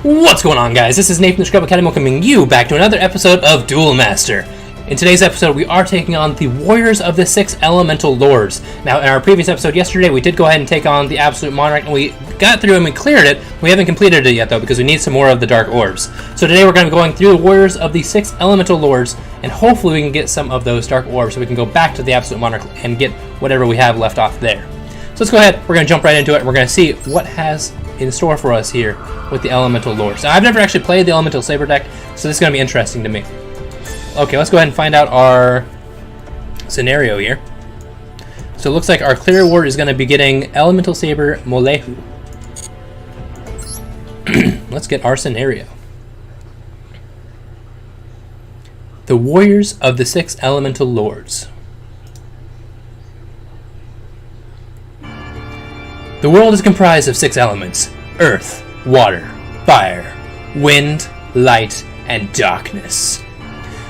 What's going on, guys? This is Nathan the Scrub Academy welcoming you back to another episode of Duel Master. In today's episode, we are taking on the Warriors of the Six Elemental Lords. Now, in our previous episode yesterday, we did go ahead and take on the Absolute Monarch, and we got through and we cleared it. We haven't completed it yet, though, because we need some more of the Dark Orbs. So today we're going to be going through the Warriors of the Six Elemental Lords, and hopefully we can get some of those Dark Orbs so we can go back to the Absolute Monarch and get whatever we have left off there. So let's go ahead, we're going to jump right into it, and we're going to see what has in store for us here with the Elemental Lords. Now, I've never actually played the Elemental Saber deck, so this is going to be interesting to me. Okay, let's go ahead and find out our scenario here. So it looks like our clear ward is going to be getting Elemental Saber Molehu. Let's get our scenario. The Warriors of the Six Elemental Lords. The world is comprised of six elements: earth, water, fire, wind, light, and darkness.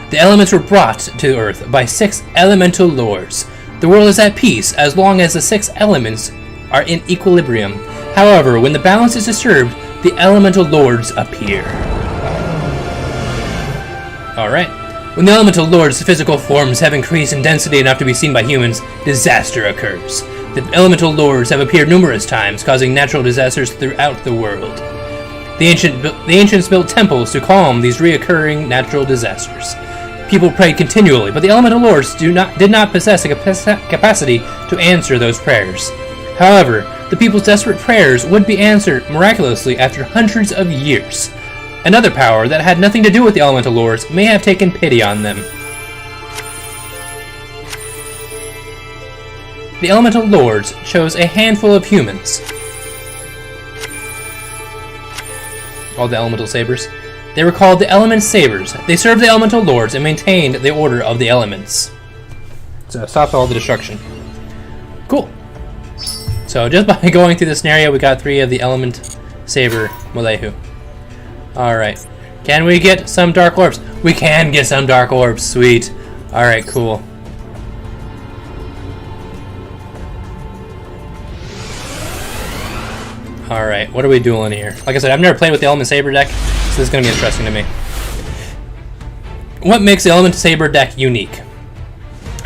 The elements were brought to Earth by six elemental lords. The world is at peace as long as the six elements are in equilibrium. However, when the balance is disturbed, the elemental lords appear. Alright. When the elemental lords' physical forms have increased in density enough to be seen by humans, disaster occurs. The elemental lords have appeared numerous times, causing natural disasters throughout the world. The ancients built temples to calm these reoccurring natural disasters. People prayed continually, but the elemental lords did not possess a capacity to answer those prayers. However, the people's desperate prayers would be answered miraculously after hundreds of years. Another power that had nothing to do with the elemental lords may have taken pity on them. The elemental lords chose a handful of humans, called the Elemental Sabers. They were called the Elementsabers. They served the elemental lords and maintained the order of the elements. So stopped all the destruction. Cool. So just by going through the scenario, we got 3 of the Elementsaber Molehu. Alright. Can we get some Dark Orbs? We can get some Dark Orbs. Sweet. Alright, cool. Alright, what are we dueling here? Like I said, I've never played with the Elementsaber deck, so this is going to be interesting to me. What makes the Elementsaber deck unique?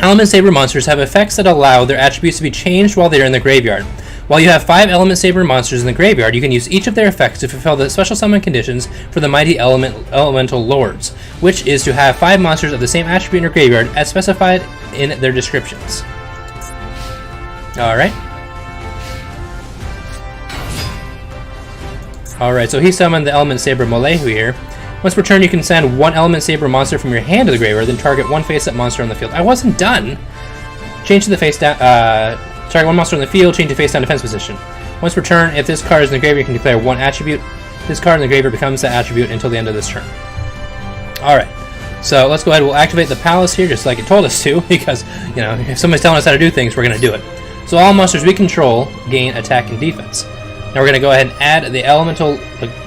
Elementsaber monsters have effects that allow their attributes to be changed while they are in the graveyard. While you have 5 Elementsaber monsters in the graveyard, you can use each of their effects to fulfill the special summon conditions for the mighty Elemental Lords, which is to have 5 monsters of the same attribute in your graveyard as specified in their descriptions. Alright. Alright, so he summoned the Elementsaber Molehu here. Once per turn, you can send 1 Elementsaber monster from your hand to the graveyard, then target 1 face-up monster on the field. I wasn't done! Change to the face-down, target 1 monster on the field, change to face-down defense position. Once per turn, if this card is in the graveyard, you can declare 1 attribute. This card in the graveyard becomes that attribute until the end of this turn. Alright, so let's go ahead, we'll activate the palace here, just like it told us to, because, you know, if somebody's telling us how to do things, we're going to do it. So all monsters we control gain attack and defense. Now we're going to go ahead and add the Elemental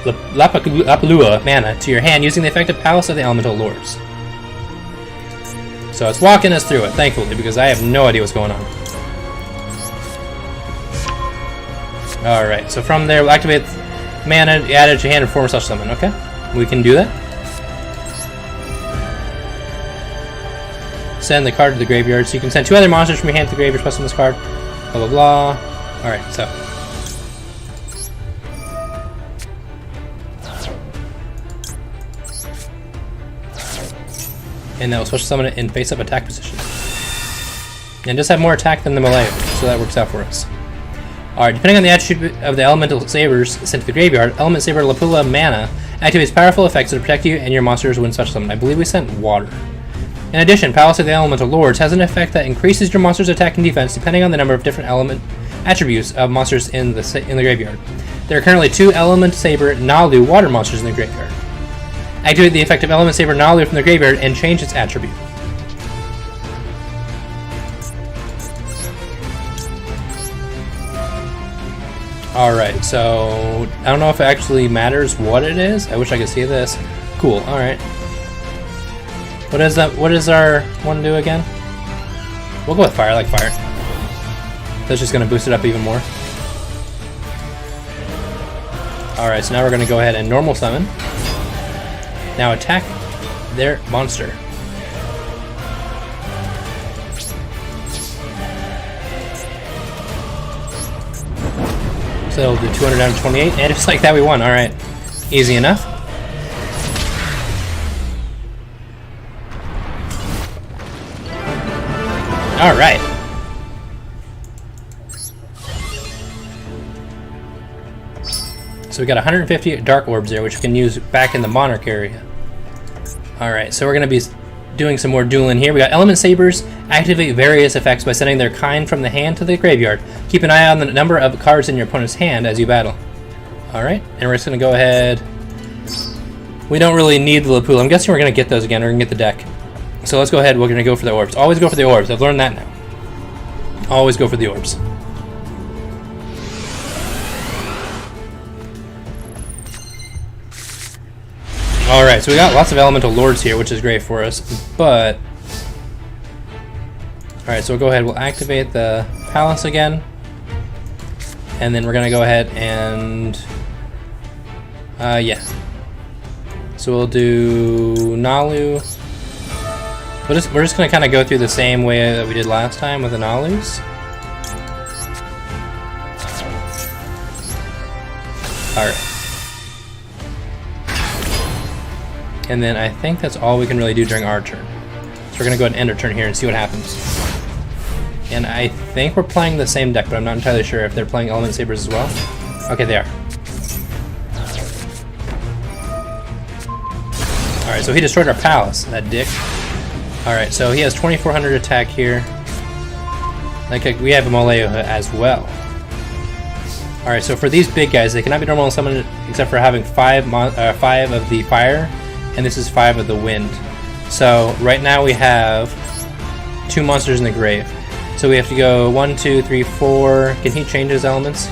Lapalua mana to your hand using the effective Palace of the Elemental Lords. So it's walking us through it, thankfully, because I have no idea what's going on. Alright, so from there we'll activate mana, add it to your hand, and perform a special summon. Okay, we can do that. Send the card to the graveyard, so you can send 2 other monsters from your hand to the graveyard, special this card. Blah blah blah. Alright, so and that will special summon it in face-up attack position. And just have more attack than the Molehu, so that works out for us. Alright, depending on the attribute of the Elemental Sabers sent to the graveyard, Elementsaber Lapula mana activates powerful effects to protect you and your monsters when special summoned. I believe we sent water. In addition, Palace of the Elemental Lords has an effect that increases your monster's attack and defense depending on the number of different element attributes of monsters in the graveyard. There are currently 2 Elementsaber Nalu water monsters in the graveyard. Activate the effective Elementsaber Nalu from the graveyard and change its attribute. Alright, so I don't know if it actually matters what it is. I wish I could see this. Cool, alright. What is that? What does our one do again? We'll go with fire, I like fire. That's just gonna boost it up even more. Alright, so now we're going to go ahead and normal summon. Now attack their monster. So it'll do 200 down to 28, and just like that we won. Alright, easy enough. Alright. So we got 150 dark orbs there, which we can use back in the Monarch area. Alright, so we're going to be doing some more dueling here. We got Elementsabers. Activate various effects by sending their kind from the hand to the graveyard. Keep an eye on the number of cards in your opponent's hand as you battle. Alright, and we're just going to go ahead. We don't really need the Lapula. I'm guessing we're going to get those again. We're going to get the deck. So let's go ahead. We're going to go for the orbs. Always go for the orbs. I've learned that now. Always go for the orbs. Alright, so we got lots of elemental lords here, which is great for us, but... Alright, so we'll go ahead, we'll activate the palace again, and then we're going to go ahead and... yeah. So we'll do Nalu. We're just going to kind of go through the same way that we did last time with the Nalus. Alright. And then I think that's all we can really do during our turn. So we're going to go ahead and end our turn here and see what happens. And I think we're playing the same deck, but I'm not entirely sure if they're playing Elementsabers as well. Okay, they are. Alright, so he destroyed our palace, that dick. Alright, so he has 2400 attack here. Like we have a YuGiOh as well. Alright, so for these big guys, they cannot be normal summoned except for having 5 of the fire. And this is 5 of the wind. So right now we have 2 monsters in the grave. So we have to go 1, 2, 3, 4. Can he change his elements?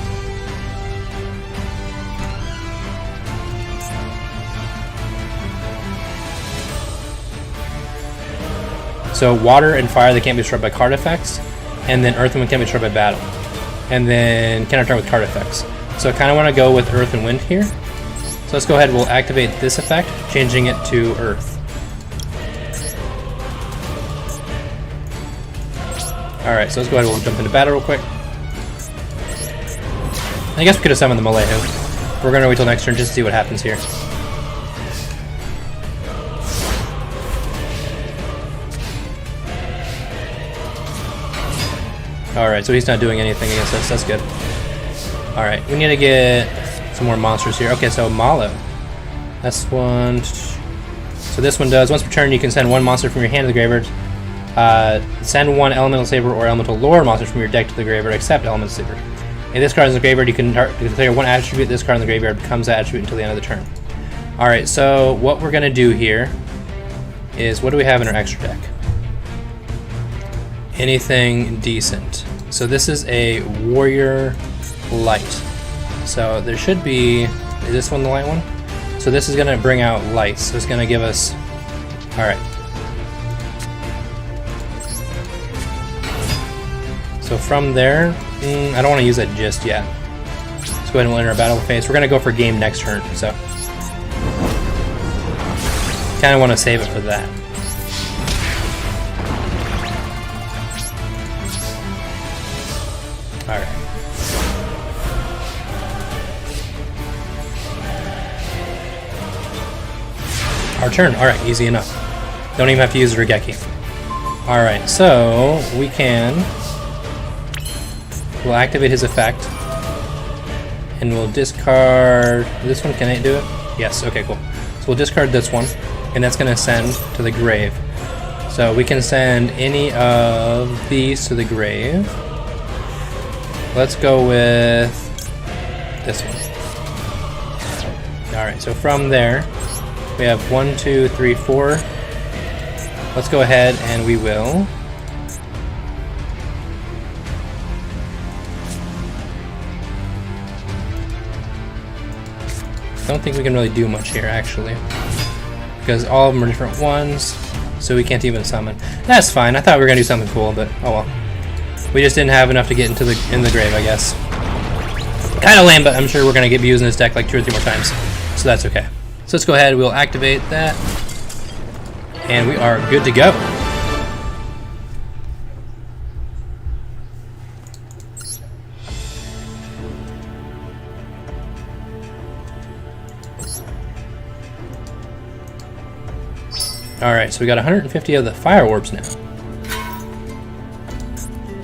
So water and fire, they can't be destroyed by card effects. And then earth and wind can't be destroyed by battle. And then cannot turn with card effects. So I kind of want to go with earth and wind here. So let's go ahead, we'll activate this effect, changing it to Earth. Alright, so let's go ahead, we'll jump into battle real quick. I guess we could have summoned the YuGiOh. We're going to wait till next turn just to see what happens here. Alright, so he's not doing anything against us, that's good. Alright, we need to get some more monsters here. Okay, so Malo. That's one. So this one does, once per turn you can send 1 monster from your hand to the graveyard. Send 1 elemental saber or elemental lore monster from your deck to the graveyard, except elemental saber. If this card is in the graveyard, you can declare 1 attribute. This card in the graveyard becomes that attribute until the end of the turn. Alright, so what we're going to do here is, what do we have in our extra deck? Anything decent. So this is a warrior light. So there should be, is this one the light one? So this is going to bring out lights. So it's going to give us, alright. So from there, I don't want to use that just yet. Let's go ahead and we'll enter our battle phase. We're going to go for game next turn, so. Kind of want to save it for that. Alright. Our turn. Alright, easy enough. Don't even have to use Regeki. Alright, so we can... We'll activate his effect. And we'll discard... This one, can I do it? Yes, okay, cool. So we'll discard this one. And that's going to send to the grave. So we can send any of these to the grave. Let's go with this one. Alright, so from there... We have 1, 2, 3, 4. Let's go ahead and we will. Don't think we can really do much here actually, because all of them are different ones, so we can't even summon. That's fine. I thought we were gonna do something cool, but oh well. We just didn't have enough to get into in the grave, I guess. Kind of lame, but I'm sure we're going to be using this deck like 2 or 3 more times, so that's okay. So let's go ahead, we'll activate that, and we are good to go. Alright, so we got 150 of the fire orbs now.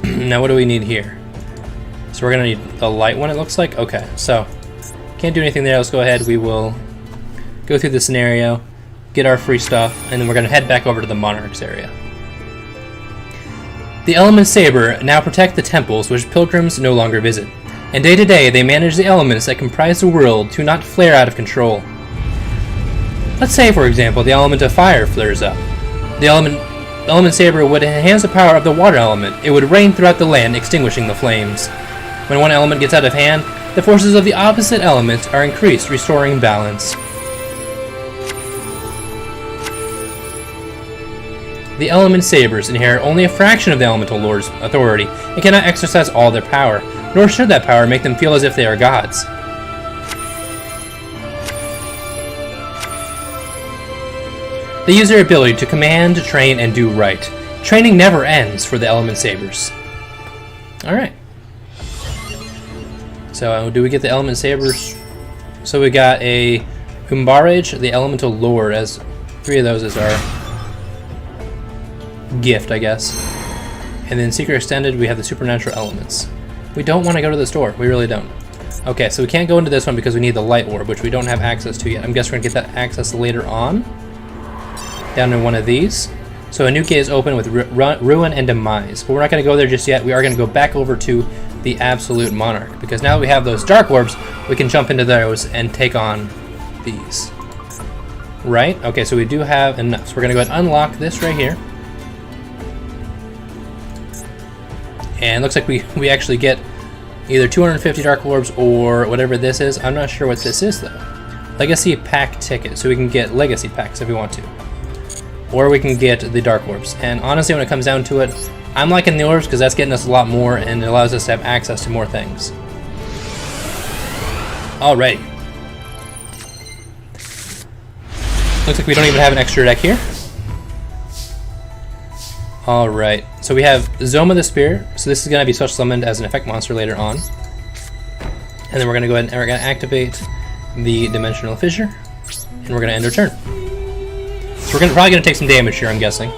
Now what do we need here? So we're going to need the light one, it looks like. Okay, so can't do anything there. Let's go ahead. We will go through the scenario, get our free stuff, and then we're going to head back over to the Monarch's area. The Elementsaber now protect the temples which pilgrims no longer visit, and day to day they manage the elements that comprise the world to not flare out of control. Let's say, for example, the element of fire flares up. The Elementsaber would enhance the power of the water element. It would rain throughout the land, extinguishing the flames. When one element gets out of hand, the forces of the opposite element are increased, restoring balance. The Elementsabers inherit only a fraction of the Elemental Lord's authority and cannot exercise all their power, nor should that power make them feel as if they are gods. They use their ability to command, train, and do right. Training never ends for the Elementsabers. Alright. So, do we get the Elementsabers? So we got a Umbarage, the Elemental Lord, as 3 of those as our gift, I guess. And then Secret Extended, we have the Supernatural Elements. We don't want to go to the store. We really don't. Okay, so we can't go into this one because we need the Light Orb, which we don't have access to yet. I'm guessing we're going to get that access later on. Down in one of these. So a new gate is open with Ruin and Demise. But we're not going to go there just yet. We are going to go back over to the Absolute Monarch. Because now that we have those Dark Orbs, we can jump into those and take on these. Right? Okay, so we do have enough. So we're going to go ahead and unlock this right here. And it looks like we actually get either 250 Dark Orbs or whatever this is. I'm not sure what this is though. Legacy Pack Ticket. So we can get Legacy Packs if we want to. Or we can get the Dark Orbs. And honestly, when it comes down to it, I'm liking the Orbs because that's getting us a lot more and it allows us to have access to more things. Alrighty. Looks like we don't even have an extra deck here. Alright, so we have Zoma the Spirit. So this is going to be special summoned as an effect monster later on. And then we're going to go ahead and we're going to activate the Dimensional Fissure. And we're going to end our turn. So we're probably going to take some damage here, I'm guessing.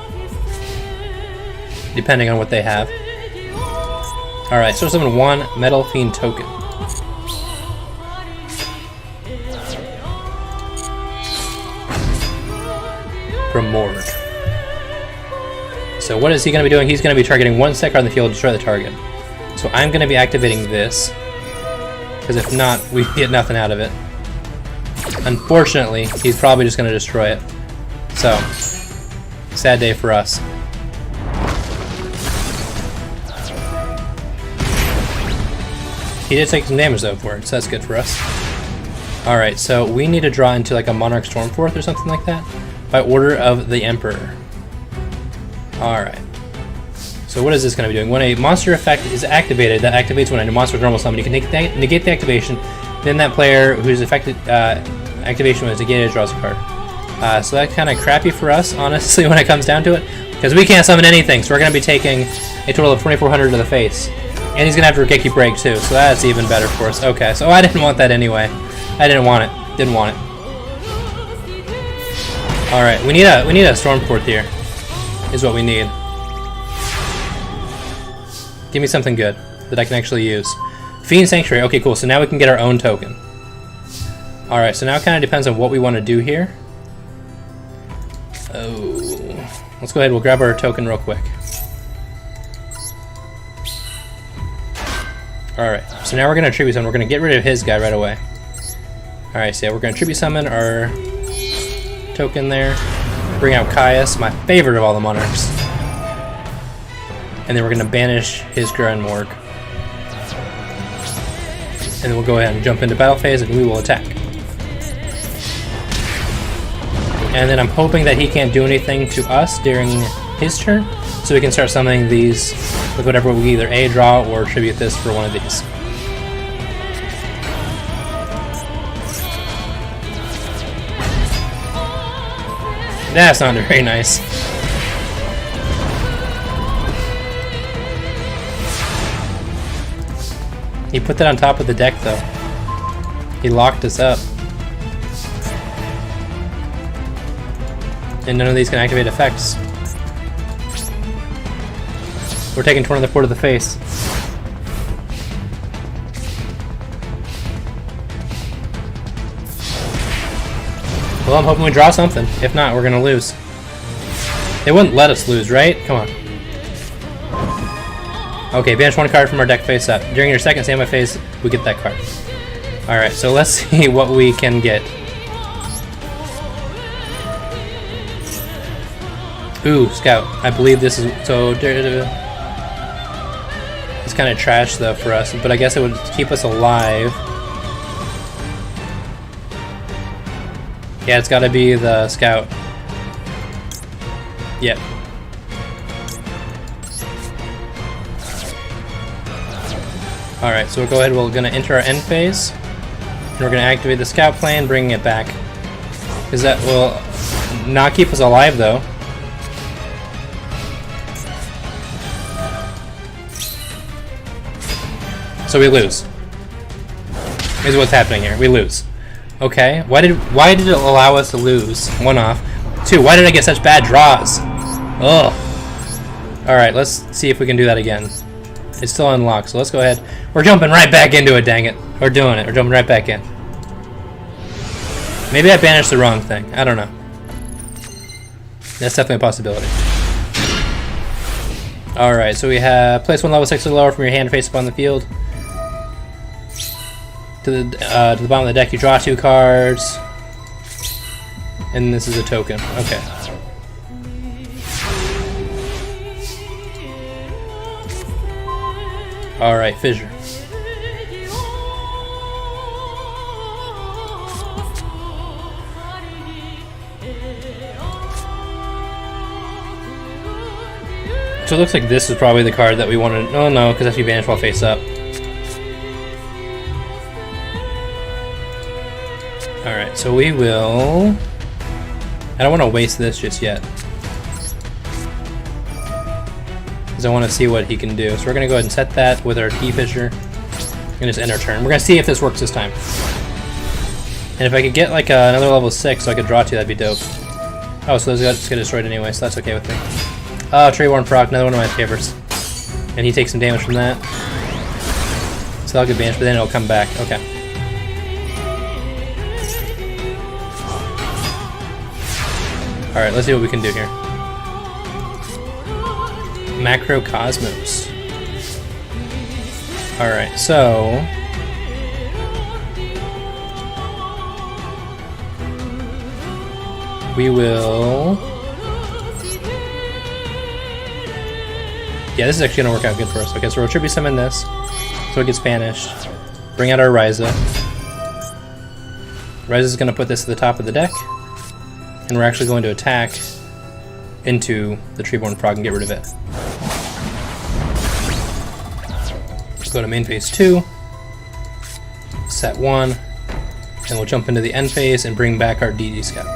Depending on what they have. Alright, so summon 1 Metal Fiend token. From Morg. So what is he going to be doing? He's going to be targeting 1 set card on the field to destroy the target. So I'm going to be activating this. Because if not, we get nothing out of it. Unfortunately, he's probably just going to destroy it. So, sad day for us. He did take some damage though for it, so that's good for us. Alright, so we need to draw into like a Monarch Stormforth or something like that. By order of the Emperor. Alright. So what is this going to be doing? When a monster effect is activated, that activates when a monster is normal summon. You can negate the activation, then that player whose affected activation was negated draws a card. So that's kind of crappy for us, honestly, when it comes down to it. Because we can't summon anything, so we're going to be taking a total of 2,400 to the face. And he's going to have to Regeki Break too, so that's even better for us. Okay, so I didn't want that anyway. I didn't want it. Didn't want it. Alright, we need a Stormforth here. Is what we need. Give me something good that I can actually use. Fiend Sanctuary. Okay, cool. So now we can get our own token. Alright, so now it kind of depends on what we want to do here. Oh, let's go ahead. We'll grab our token real quick. Alright, so now we're going to tribute summon. We're going to get rid of his guy right away. Alright, so yeah, we're going to tribute summon our token there. Bring out Caius, my favorite of all the Monarchs. And then we're going to banish his Grand Morg. And then we'll go ahead and jump into battle phase and we will attack. And then I'm hoping that he can't do anything to us during his turn, so we can start summoning these with whatever we either A, draw, or tribute this for one of these. That's not very nice. He put that on top of the deck, though. He locked us up. And none of these can activate effects. We're taking 20 to the 4 to the face. Well, I'm hoping we draw something. If not, we're gonna lose. They wouldn't let us lose, right? Come on. Okay, banish one card from our deck face up. During your second standby phase, we get that card. Alright, so let's see what we can get. Ooh, Scout. I believe this is... So... It's kind of trash, though, for us. But I guess it would keep us alive. Yeah, it's gotta be the Scout. Yep. Alright, so we'll go ahead, we're gonna enter our end phase. And we're gonna activate the Scout plan, bringing it back. Because that will not keep us alive, though. So we lose. Is what's happening here. We lose. Okay. Why did it allow us to lose? 1 off. 2. Why did I get such bad draws? Ugh. Alright, let's see if we can do that again. It's still unlocked, so let's go ahead. We're jumping right back into it, dang it. We're doing it. We're jumping right back in. Maybe I banished the wrong thing. I don't know. That's definitely a possibility. Alright, so we have place 1 level 6 or lower from your hand face up on the field. To the bottom of the deck, you draw 2 cards. And this is a token. Okay. Alright, Fissure. So it looks like this is probably the card that we wanted. Oh no, because that's to be banished while face up. Alright, so we will... I don't want to waste this just yet. Because I want to see what he can do. So we're going to go ahead and set that with our Key Fissure. We're going to just end our turn. We're going to see if this works this time. And if I could get like another level 6 so I could draw 2, that'd be dope. Oh, so those guys get destroyed anyway, so that's okay with me. Oh, Treeborn proc, another one of my favorites. And he takes some damage from that. So that'll get banished, but then it'll come back. Okay. Alright, let's see what we can do here. Macrocosmos. Alright, so... we will... Yeah, this is actually going to work out good for us. Okay, so we'll tribute summon this, so it gets banished. Bring out our Ryza. Ryza's going to put this at the top of the deck, and we're actually going to attack into the Treeborn Frog and get rid of it. Go to main phase 2, set 1, and we'll jump into the end phase and bring back our DD Scout.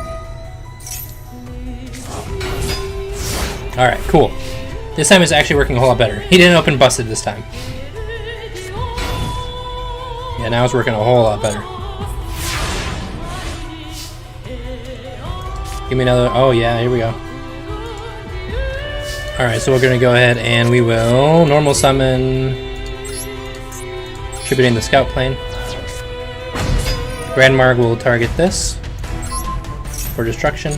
Alright, cool. This time it's actually working a whole lot better. He didn't open busted this time. Yeah, now it's working a whole lot better. Give me another... oh yeah, here we go. Alright, so we're going to go ahead and we will normal summon... Tributing the Scout Plane. Grandmarg will target this for destruction.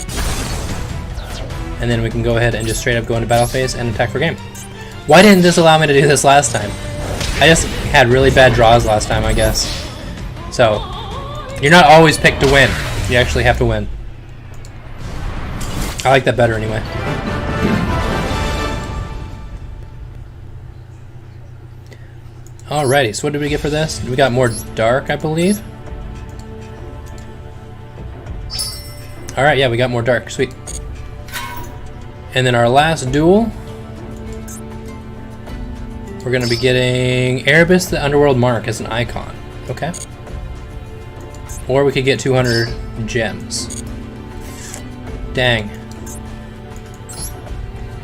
And then we can go ahead and just straight up go into battle phase and attack for game. Why didn't this allow me to do this last time? I just had really bad draws last time, I guess. So, you're not always picked to win. You actually have to win. I like that better anyway. Alrighty, so what did we get for this? We got more dark, I believe. Alright, yeah, we got more dark. Sweet. And then our last duel, we're going to be getting Erebus the Underworld Mark as an icon. Okay. Or we could get 200 gems. Dang.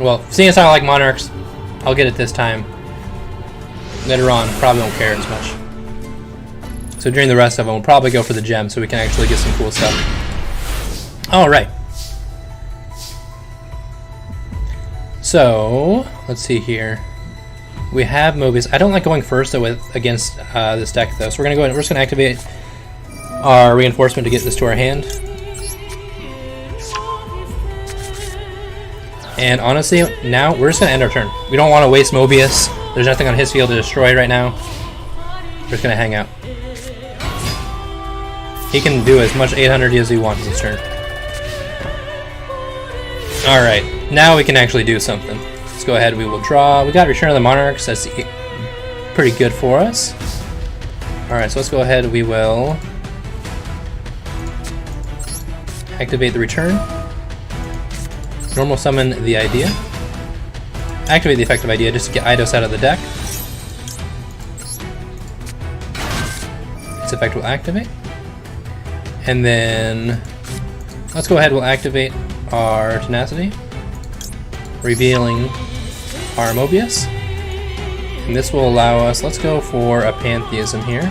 Well, seeing as how I like Monarchs, I'll get it this time. Later on, probably won't care as much. So during the rest of them, we'll probably go for the gem so we can actually get some cool stuff. Alright. So, let's see here. We have Mobius. I don't like going first though against this deck though. So we're just gonna activate our reinforcement to get this to our hand. And honestly, now we're just gonna end our turn. We don't want to waste Mobius. There's nothing on his field to destroy right now. We're just gonna hang out. He can do as much 800 as he wants this turn. Alright, now we can actually do something. Let's go ahead, we will draw. We got Return of the Monarchs, that's pretty good for us. Alright, so let's go ahead, we will activate the return. Normal summon the idea. Activate the effective idea just to get Eidos out of the deck. Its effect will activate. And then let's go ahead, we'll activate our Tenacity, revealing our Mobius. And this will allow us, let's go for a Pantheism here.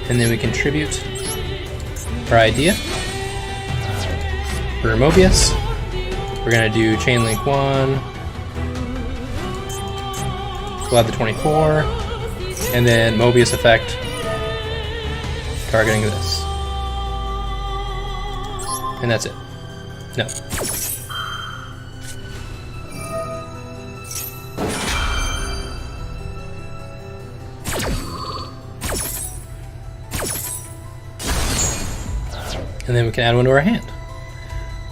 And then we contribute our idea for Mobius. We're gonna do Chain Link 1. We'll have the 24. And then Mobius effect, targeting this. And that's it. No. And then we can add one to our hand.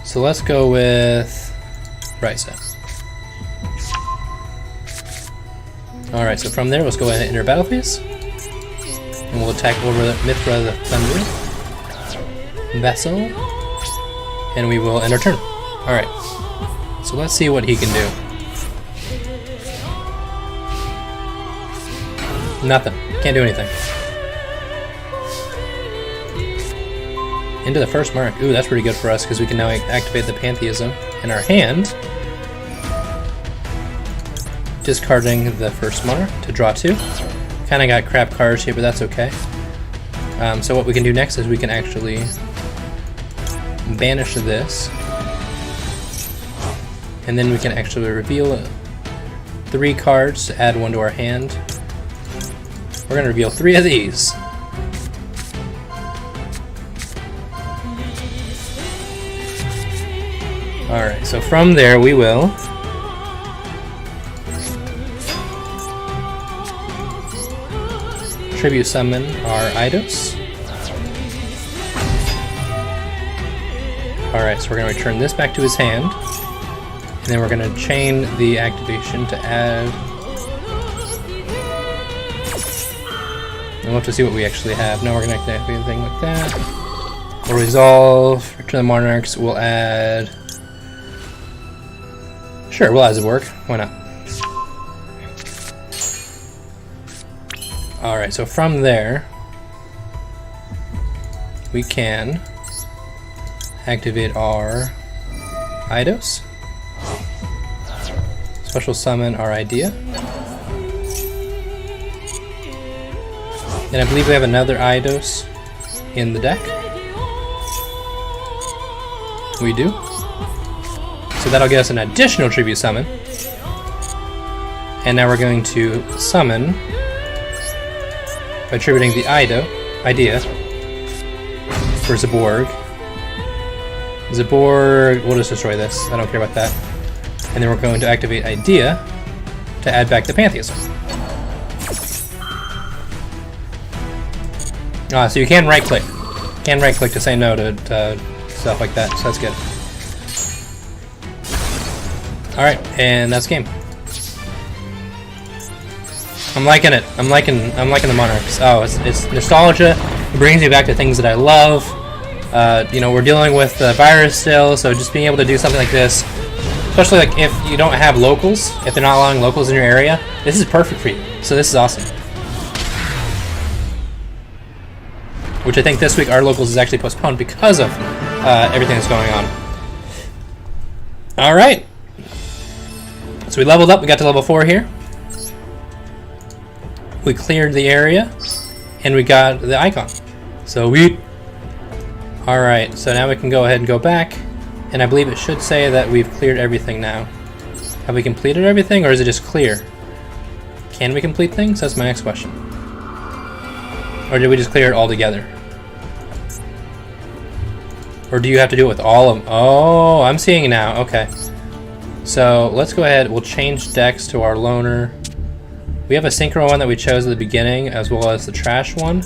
So let's go with Risa. Alright, so from there, let's go ahead and enter battle phase. And we'll attack over the Mithra the Thunder Vessel. And we will end our turn. Alright. So let's see what he can do. Nothing. Can't do anything. Into the first mark. Ooh, that's pretty good for us because we can now activate the Pantheism in our hand. Discarding the first Monarch to draw 2. Kind of got crap cards here, but that's okay. So what we can do next is we can actually banish this. And then we can actually reveal 3 cards to add 1 to our hand. We're going to reveal 3 of these. Alright, so from there we will tribute summon our Eidos. Alright, so we're going to return this back to his hand. And then we're going to chain the activation to add. And we'll have to see what we actually have. Now we're going to activate anything like that. We'll resolve, return the Monarchs, we'll add. Sure, we'll add Zaborg. Why not? Alright, so from there, we can activate our Eidos. Special summon our idea. And I believe we have another Eidos in the deck. We do. So that'll get us an additional tribute summon. And now we're going to summon by attributing the idea for Zaborg. Zaborg, we'll just destroy this. I don't care about that. And then we're going to activate idea to add back the Pantheism. So you can right click. Can right click to say no to stuff like that. So that's good. Alright, and that's game. I'm liking it. I'm liking the Monarchs. Oh, it's nostalgia. It brings me back to things that I love. You know, we're dealing with the virus still, so just being able to do something like this, especially like if you don't have locals, if they're not allowing locals in your area, this is perfect for you. So this is awesome. which I think this week our locals is actually postponed because of everything that's going on. Alright. So we leveled up, we got to level 4 here. We cleared the area, and we got the icon. So we... Alright, so now we can go ahead and go back, and I believe it should say that we've cleared everything now. Have we completed everything, or is it just clear? Can we complete things? That's my next question. Or did we just clear it all together? Or do you have to do it with all of them? Oh, I'm seeing it now. Okay. So let's go ahead. We'll change decks to our loner. We have a synchro one that we chose at the beginning, as well as the trash one.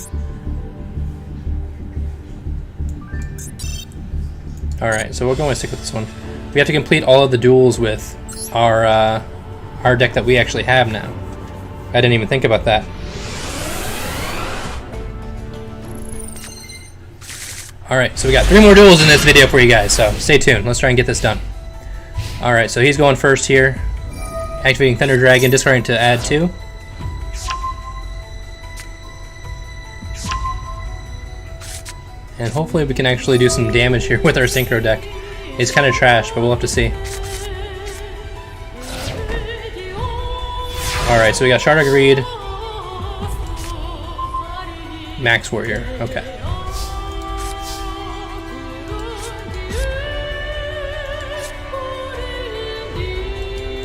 Alright, so we're going to stick with this one. We have to complete all of the duels with our deck that we actually have now. I didn't even think about that. Alright, so we got 3 more duels in this video for you guys, so stay tuned. Let's try and get this done. Alright, so he's going first here. Activating Thunder Dragon, discarding to add 2. And hopefully we can actually do some damage here with our Synchro deck. It's kind of trash, but we'll have to see. Alright, so we got Shard of Greed. Max Warrior, okay.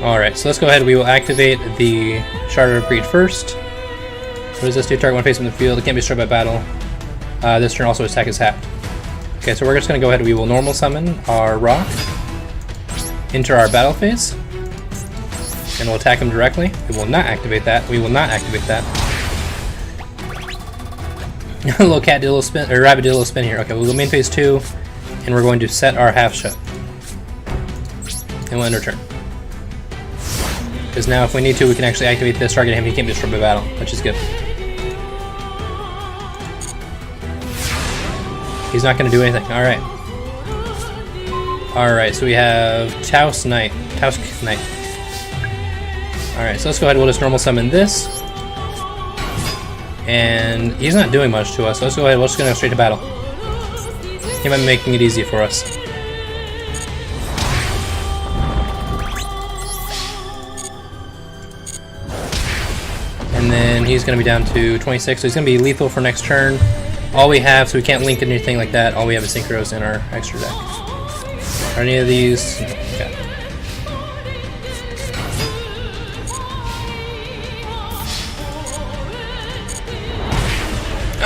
Alright, so let's go ahead. We will activate the Shard of Greed first. What does this do? Target one face in the field. It can't be destroyed by battle. This turn also attack is halved. Okay, so we're just going to go ahead and we will normal summon our rock into our battle phase. And we'll attack him directly. We will not activate that. We will not activate that. A little cat did a little spin, or rabbit did a little spin here. Okay, we'll go main phase 2, and we're going to set our half shut. And we'll end our turn. Because now if we need to, we can actually activate this, target him, he can't be destroyed by battle, which is good. He's not going to do anything. Alright. Alright, so we have Taos Knight. Alright, so let's go ahead, we'll just normal summon this. And he's not doing much to us, so let's go ahead, we're just going to go straight to battle. He might be making it easy for us. And then he's going to be down to 26, so he's going to be lethal for next turn. All we have, so we can't link anything like that, all we have is synchros in our extra deck. Are any of these? No. Okay.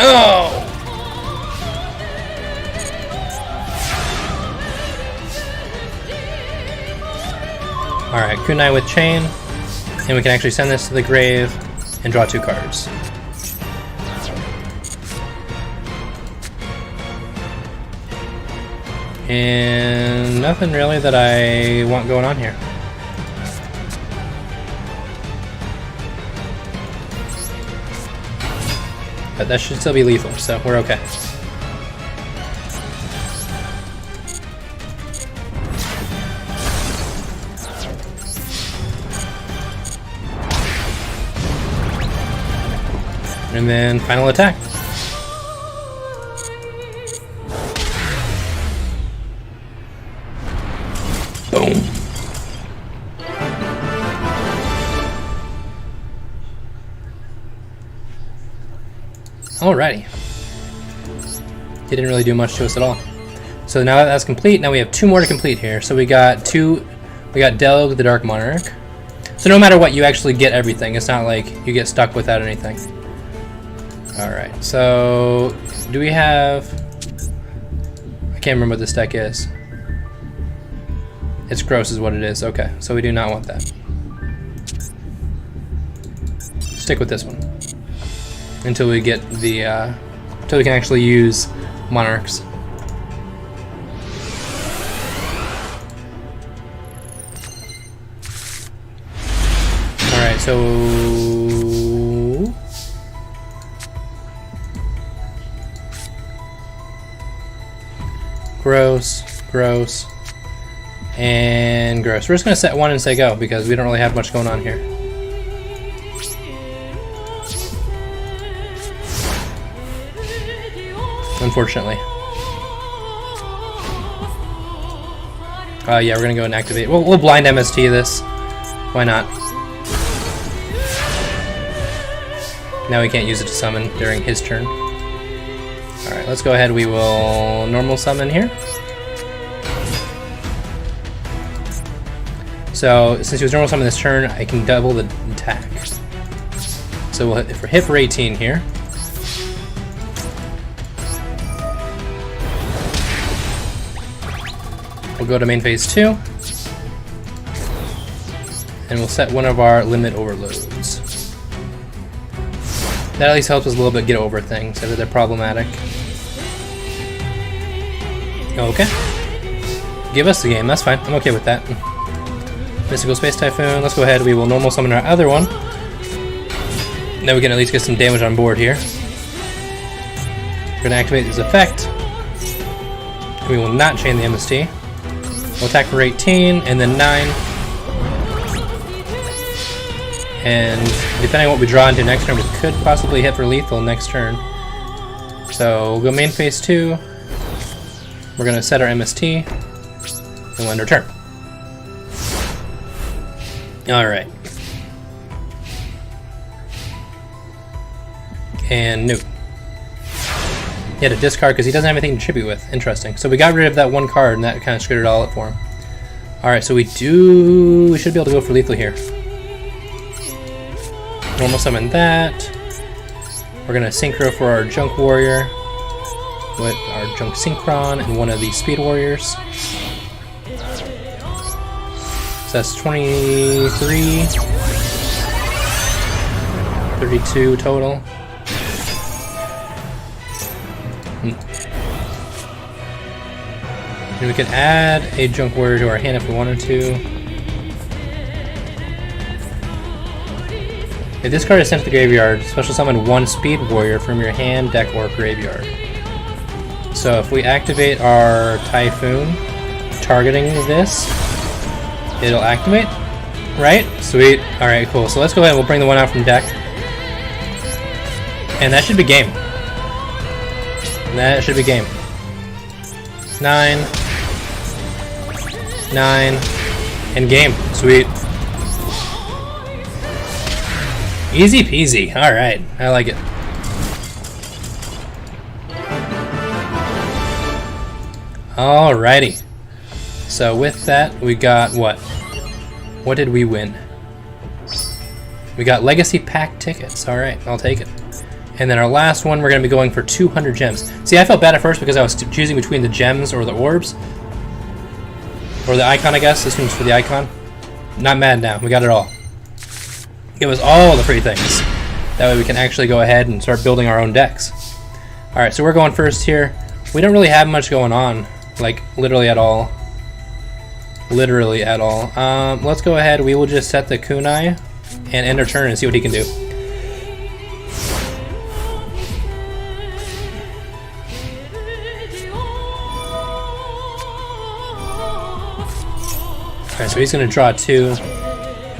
Oh! Alright, Kunai with Chain, and we can actually send this to the grave and draw 2 cards. And nothing really that I want going on here. But that should still be lethal, so we're okay. And then final attack. Boom. Alrighty. Didn't really do much to us at all. So now that that's complete, now we have 2 more to complete here. So we got Delg, the Dark Monarch. So no matter what, you actually get everything. It's not like you get stuck without anything. Alright, so do we have... I can't remember what this deck is. It's gross is what it is. Okay, so we do not want that. Stick with this one. Until we get the... until we can actually use Monarchs. Alright, so... Gross, gross, and gross. We're just going to set 1 and say go, because we don't really have much going on here. unfortunately. Yeah, we're gonna go and activate. We'll blind MST this. Why not? Now we can't use it to summon during his turn. Alright, let's go ahead. We will normal summon here. So, since he was normal summon this turn, I can double the attack. So we'll hit for 18 here. We'll go to main phase 2. And we'll set one of our limit overloads. That at least helps us a little bit get over things if they're problematic. Okay. Give us the game, that's fine. I'm okay with that. Mystical Space Typhoon, let's go ahead. We will normal summon our other one. Now we can at least get some damage on board here. We're going to activate this effect. We will not chain the MST. We'll attack for 18, and then 9. And depending on what we draw into next turn, we could possibly hit for lethal next turn. So we'll go main phase 2. We're going to set our MST, and we'll end our turn. Alright. And nuke. He had a discard because he doesn't have anything to tribute with. Interesting. So we got rid of that one card, and that kind of screwed it all up for him. Alright, so we should be able to go for lethal here. Normal summon that. We're going to synchro for our Junk Warrior with our Junk Synchron and one of these Speed Warriors. So that's 23, 32 total. And we could add a Junk Warrior to our hand if we wanted to. If this card is sent to the graveyard, special summon one Speed Warrior from your hand, deck, or graveyard. So if we activate our Typhoon, targeting this, it'll activate. Right? Sweet. Alright, cool. So let's go ahead and we'll bring the one out from deck. And that should be game. That should be game. 9. 9. And game. Sweet. Easy peasy. Alright. I like it. Alrighty. So with that, we got what? What did we win? We got Legacy Pack tickets. Alright, I'll take it. And then our last one, we're going to be going for 200 gems. See, I felt bad at first because I was choosing between the gems or the orbs. Or the icon, I guess. This one's for the icon. Not mad now. We got it all. Give us all the free things. That way we can actually go ahead and start building our own decks. Alright, so we're going first here. We don't really have much going on. Like, literally at all. Literally at all. Let's go ahead. We will just set the kunai and end our turn and see what he can do. Alright, so he's going to draw 2.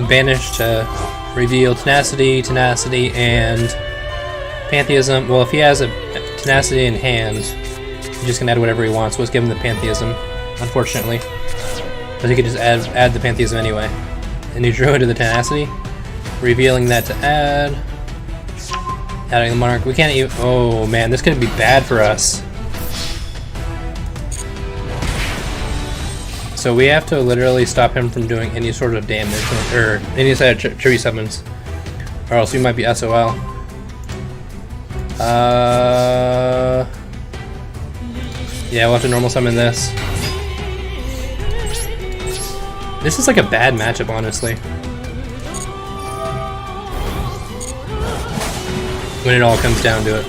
Banish to reveal Tenacity, Tenacity, and Pantheism. Well, if he has a Tenacity in hand, he's just going to add whatever he wants. So let's give him the Pantheism, unfortunately. But he could just add the Pantheism anyway. And he drew into the Tenacity, revealing that to add. Adding the Monarch. We can't even... Oh man, this could be bad for us. So we have to literally stop him from doing any sort of damage, or any side of tribute summons, or else we might be SOL. Yeah, we'll have to normal summon this. This is like a bad matchup, honestly. When it all comes down to it.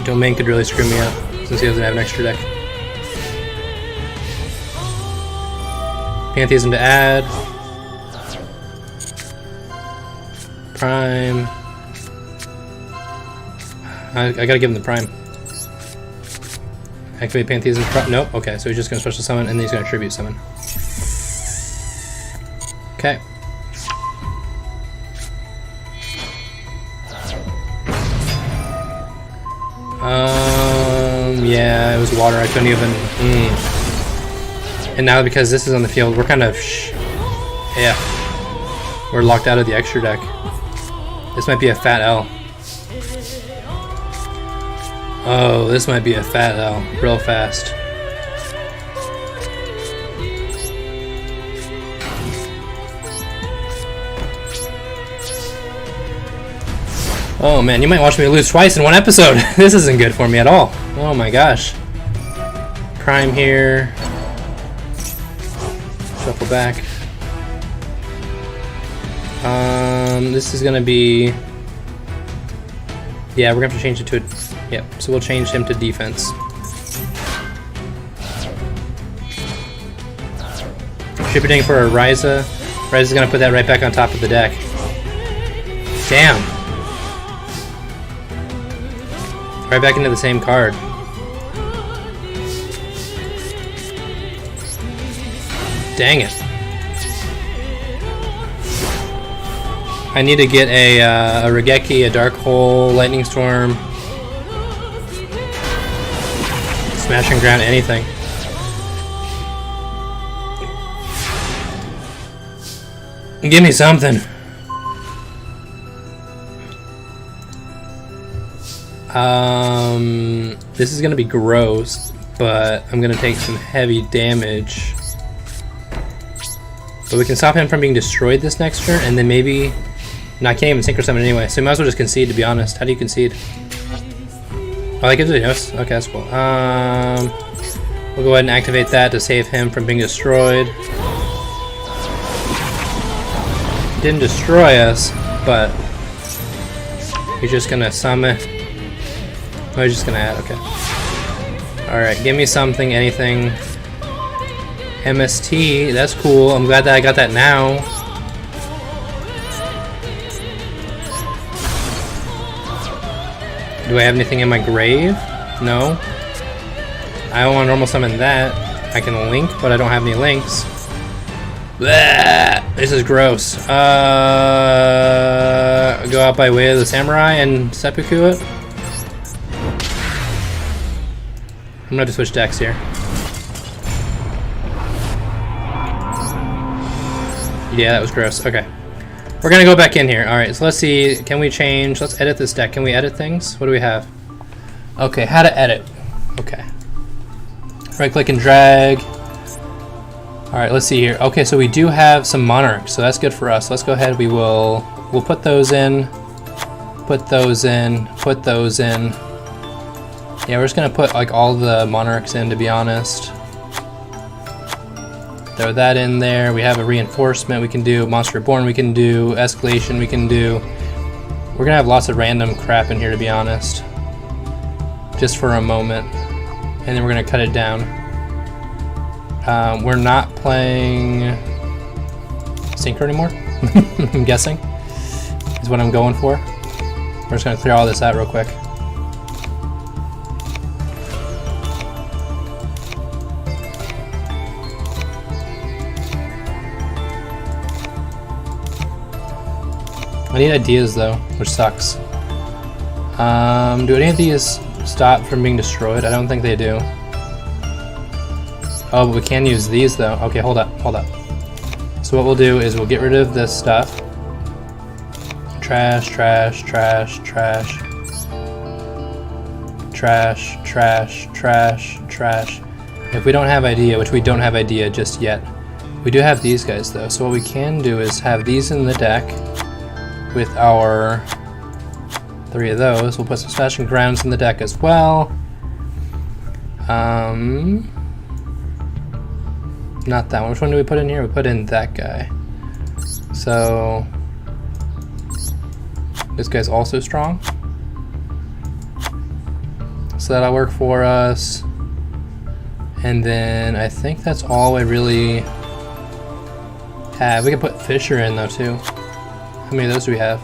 Domain could really screw me up since he doesn't have an extra deck. Pantheism to add. Prime. I gotta give him the prime. Activate Pantheism. Nope. Okay, so he's just gonna special summon and then he's gonna tribute summon. Okay. Yeah, it was water. I couldn't even. And now because this is on the field, we're kind of. Yeah. We're locked out of the extra deck. This might be a fat L. Oh, this might be a fat L. Real fast. Oh man, you might watch me lose twice in one episode. This isn't good for me at all. Oh my gosh. Prime here. Shuffle back. This is gonna be. Yeah, we're gonna have to change it to. Yep. So we'll change him to defense. Distributing for a Ryza. Ryza's gonna put that right back on top of the deck. Damn. Right back into the same card. Dang it. I need to get a Regeki, a Dark Hole, Lightning Storm, Smash and Ground, anything. Give me something. This is gonna be gross, but I'm gonna take some heavy damage. But we can stop him from being destroyed this next turn, and then maybe. No, I can't even Synchro Summon anyway, so we might as well just concede, to be honest. How do you concede? Oh, that gives it a yes? Okay, that's cool. We'll go ahead and activate that to save him from being destroyed. Didn't destroy us, but he's just gonna summon. Oh, he's just gonna add, okay. Alright, give me something, anything. MST, that's cool. I'm glad that I got that now. Do I have anything in my grave? No. I don't want to normal summon that. I can link, but I don't have any links. Blah! This is gross. Go out by way of the samurai and seppuku it. I'm gonna have to switch decks here. Yeah, that was gross. Okay. We're gonna go back in here. Alright, so let's see. Can we change? Let's edit this deck. Can we edit things? What do we have? Okay, how to edit. Okay. Right click and drag. Alright, let's see here. Okay, so we do have some Monarchs, so that's good for us. Let's go ahead. We'll put those in. Put those in. Put those in. Yeah, we're just gonna put like all the Monarchs in, to be honest. Throw that in there. We have a reinforcement we can do, Monster Reborn we can do, escalation we can do. We're gonna have lots of random crap in here, to be honest. Just for a moment. And then we're gonna cut it down. We're not playing Synchro anymore, I'm guessing. Is what I'm going for. We're just gonna clear all this out real quick. I need ideas though, which sucks. Do any of these stop from being destroyed? I don't think they do. Oh, but we can use these though. Okay, hold up, hold up. So what we'll do is we'll get rid of this stuff. Trash, trash, trash, trash. Trash, trash, trash, trash. If we don't have idea, which we don't have idea just yet, we do have these guys though. So what we can do is have these in the deck. With our 3 of those, we'll put some Smash and Grounds in the deck as well. Not that one. Which one do we put in here? We put in that guy. So this guy's also strong. So that'll work for us. And then I think that's all I really have. We can put Fisher in though too. How many of those do we have?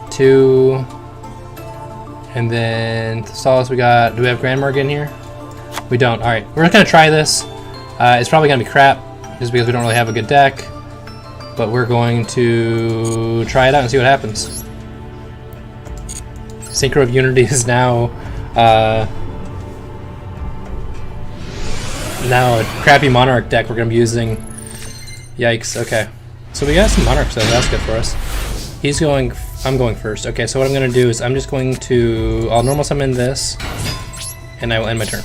2. And then Solace we got. Do we have Grandmark in here? We don't. Alright, we're gonna try this. It's probably gonna be crap, just because we don't really have a good deck. but we're going to try it out and see what happens. Synchro of Unity is now a crappy Monarch deck we're going to be using. Yikes, okay. So we got some Monarchs though, that's good for us. He's going, I'm going first. Okay, so what I'm going to do is I'm just going to, I'll normal summon this, and I will end my turn.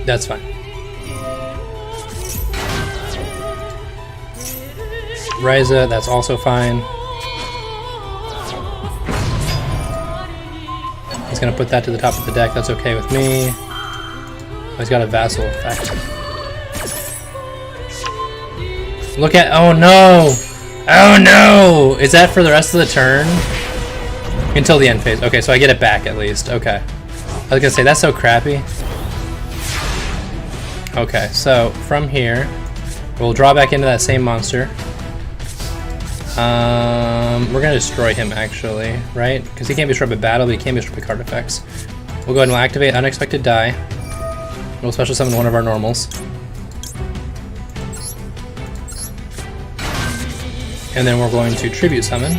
That's fine. Ryza, that's also fine. He's gonna put that to the top of the deck, that's okay with me. He's got a vassal effect. Look at, oh no! Oh no! Is that for the rest of the turn? Until the end phase. Okay, so I get it back at least, okay. I was gonna say, that's so crappy. Okay, so from here, we'll draw back into that same monster. We're gonna destroy him actually, right? Because he can't be destroyed by battle, but he can be destroyed by card effects. We'll go ahead and we'll activate Unexpected Die. We'll special summon one of our normals. And then we're going to Tribute Summon.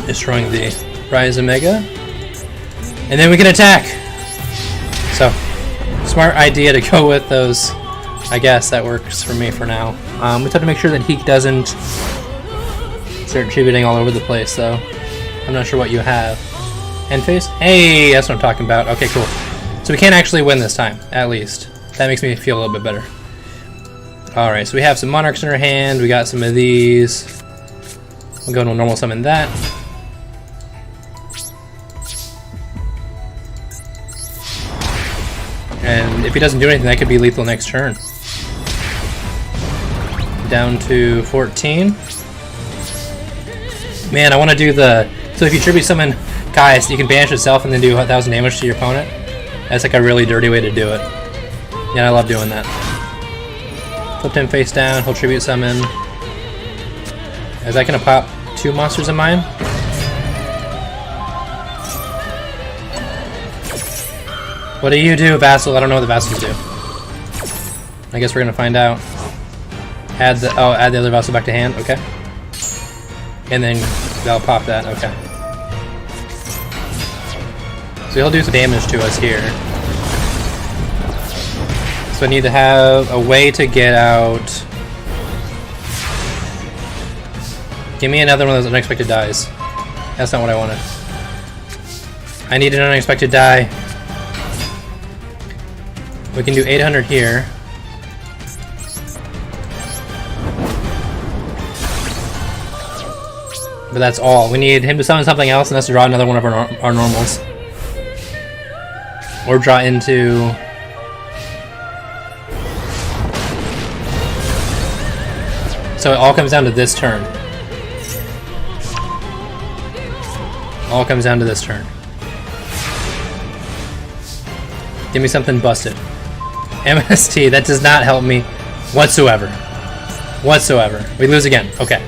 Destroying the Rise Omega. And then we can attack! So, smart idea to go with those. I guess that works for me for now. We just have to make sure that he doesn't start tributing all over the place, though. I'm not sure what you have. End phase? Hey, that's what I'm talking about. Okay, cool. So we can't actually win this time, at least. That makes me feel a little bit better. Alright, so we have some Monarchs in our hand. We got some of these. We'll go to normal summon that. And if he doesn't do anything, that could be lethal next turn. Down to 14. Man, I want to do the... So if you tribute summon Kai's, you can banish itself and then do 1,000 damage to your opponent. That's like a really dirty way to do it. Yeah, I love doing that. Flip him face down, he'll tribute summon. Is that going to pop 2 monsters of mine? What do you do, Vassal? I don't know what the Vassals do. I guess we're gonna find out. Add the other Vassal back to hand, okay. And then that'll pop that, okay. So he'll do some damage to us here. So I need to have a way to get out. Give me another one of those unexpected dies. That's not what I wanted. I need an unexpected die. We can do 800 here. But that's all. We need him to summon something else and us to draw another one of our normals. Or draw into... So it all comes down to this turn. All comes down to this turn. Give me something busted. MST, that does not help me whatsoever. Whatsoever. We lose again. Okay.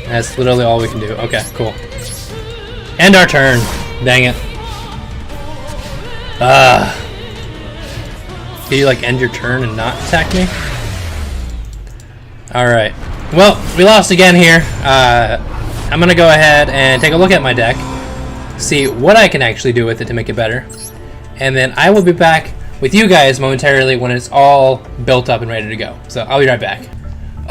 That's literally all we can do. Okay, cool. End our turn. Dang it. Can you like end your turn and not attack me? Alright. Well, we lost again here. I'm gonna go ahead and take a look at my deck, see what I can actually do with it to make it better, and then I will be back with you guys momentarily when it's all built up and ready to go. So I'll be right back.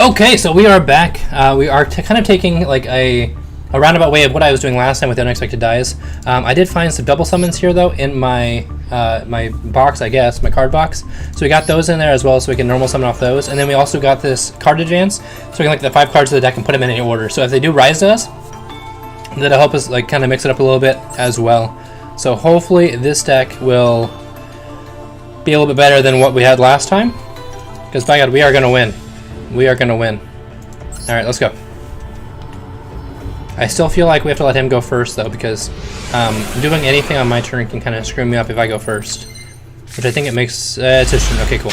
Okay, so we are back. We are kind of taking like a roundabout way of what I was doing last time with the unexpected dies. I did find some double summons here though in my my box, I guess, my card box. So we got those in there as well, so we can normal summon off those. And then we also got this card advance, so we can like the 5 cards of the deck and put them in any order. So if they do rise to us, that'll help us like kind of mix it up a little bit as well. So hopefully this deck will be a little bit better than what we had last time. Because by God, we are going to win. We are going to win. Alright, let's go. I still feel like we have to let him go first though, because doing anything on my turn can kind of screw me up if I go first. Which I think it makes... it's his turn. Okay, cool.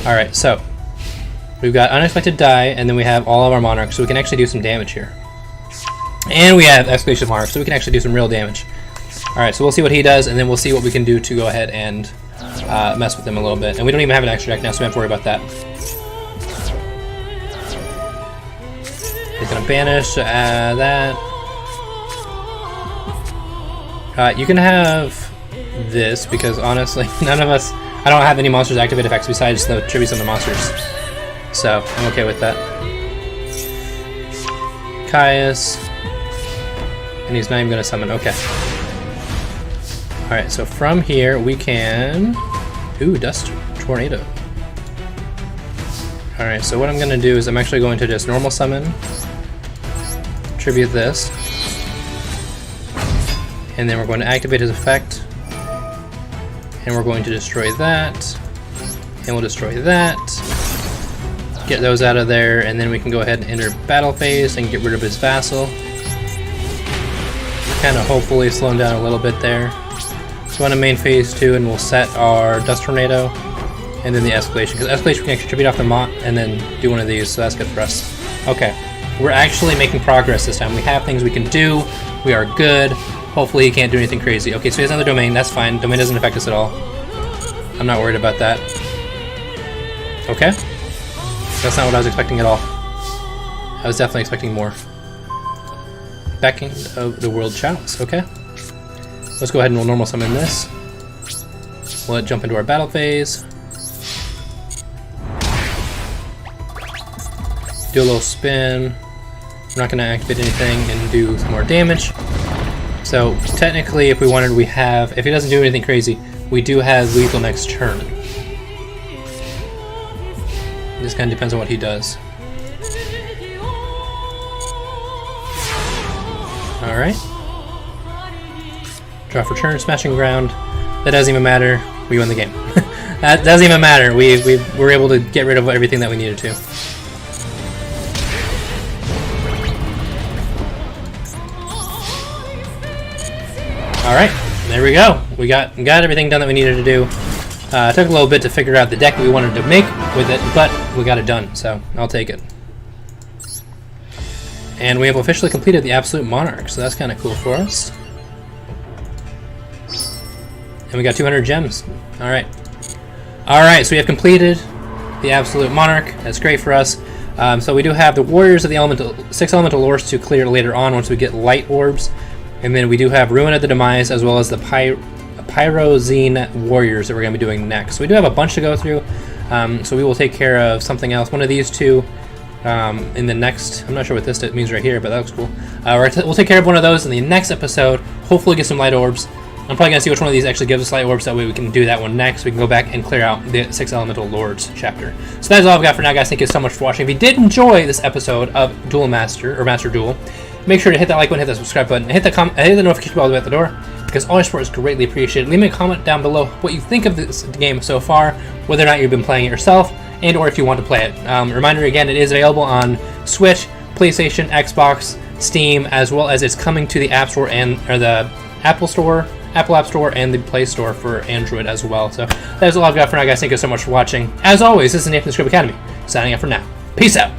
Alright, so We've got Unexpected Die, and then we have all of our Monarchs, so we can actually do some damage here. And we have Escalation of Monarch, so we can actually do some real damage. Alright, so we'll see what he does, and then we'll see what we can do to go ahead and mess with him a little bit. And we don't even have an extra deck now, so we don't have to worry about that. He's going to banish that. You can have this, because honestly, none of us... I don't have any monsters activate effects besides the tributes on the monsters. So, I'm okay with that. Caius. And he's not even going to summon. Okay. Alright, so from here we can... Ooh, Dust Tornado. Alright, so what I'm going to do is I'm actually going to just normal summon. Tribute this. And then we're going to activate his effect. And we're going to destroy that. And we'll destroy that. Get those out of there, and then we can go ahead and enter battle phase and get rid of his vassal. Kind of hopefully slow him down a little bit there. Go into main phase 2, and we'll set our Dust Tornado, and then the Escalation. Because Escalation we can actually tribute off the Mont and then do one of these, so that's good for us. Okay, we're actually making progress this time. We have things we can do. We are good. Hopefully he can't do anything crazy. Okay, so he has another domain. That's fine. Domain doesn't affect us at all. I'm not worried about that. Okay. That's not what I was expecting at all. I was definitely expecting more. Back into the World Chalice. Okay. Let's go ahead and we'll normal summon this. We'll let it jump into our battle phase. Do a little spin. We're not going to activate anything and do some more damage. So technically, if we wanted, we have. If he doesn't do anything crazy, we do have lethal next turn. It just kind of depends on what he does. Alright. Draw for turn, Smashing Ground. That doesn't even matter. We win the game. That doesn't even matter. We were able to get rid of everything that we needed to. Alright, there we go. We got everything done that we needed to do. It took a little bit to figure out the deck that we wanted to make with it, but we got it done, so I'll take it. And we have officially completed the Absolute Monarch, so that's kind of cool for us. And we got 200 gems. Alright. Alright, so we have completed the Absolute Monarch. That's great for us. So we do have the Warriors of the 6 Elemental Lords to clear later on once we get Light Orbs. And then we do have Ruin of the Demise, as well as the Pyrozine Warriors that we're going to be doing next. So we do have a bunch to go through. So we will take care of something else. One of these two in the next... I'm not sure what this means right here, but that looks cool. We'll take care of one of those in the next episode. Hopefully get some Light Orbs. I'm probably going to see which one of these actually gives us Light Orbs. That way we can do that one next. We can go back and clear out the 6 Elemental Lords chapter. So that is all I've got for now, guys. Thank you so much for watching. If you did enjoy this episode of Duel Master, or Master Duel, make sure to hit that like button, hit that subscribe button, and hit the notification bell all the way at the door, because all your support is greatly appreciated. Leave me a comment down below what you think of this game so far, whether or not you've been playing it yourself, and or if you want to play it. Reminder again, it is available on Switch, PlayStation, Xbox, Steam, as well as it's coming to the App Store or the Apple App Store, and the Play Store for Android as well. So that is all I've got for now, guys. Thank you so much for watching. As always, this is Nathan the Scrib Academy, signing out for now. Peace out.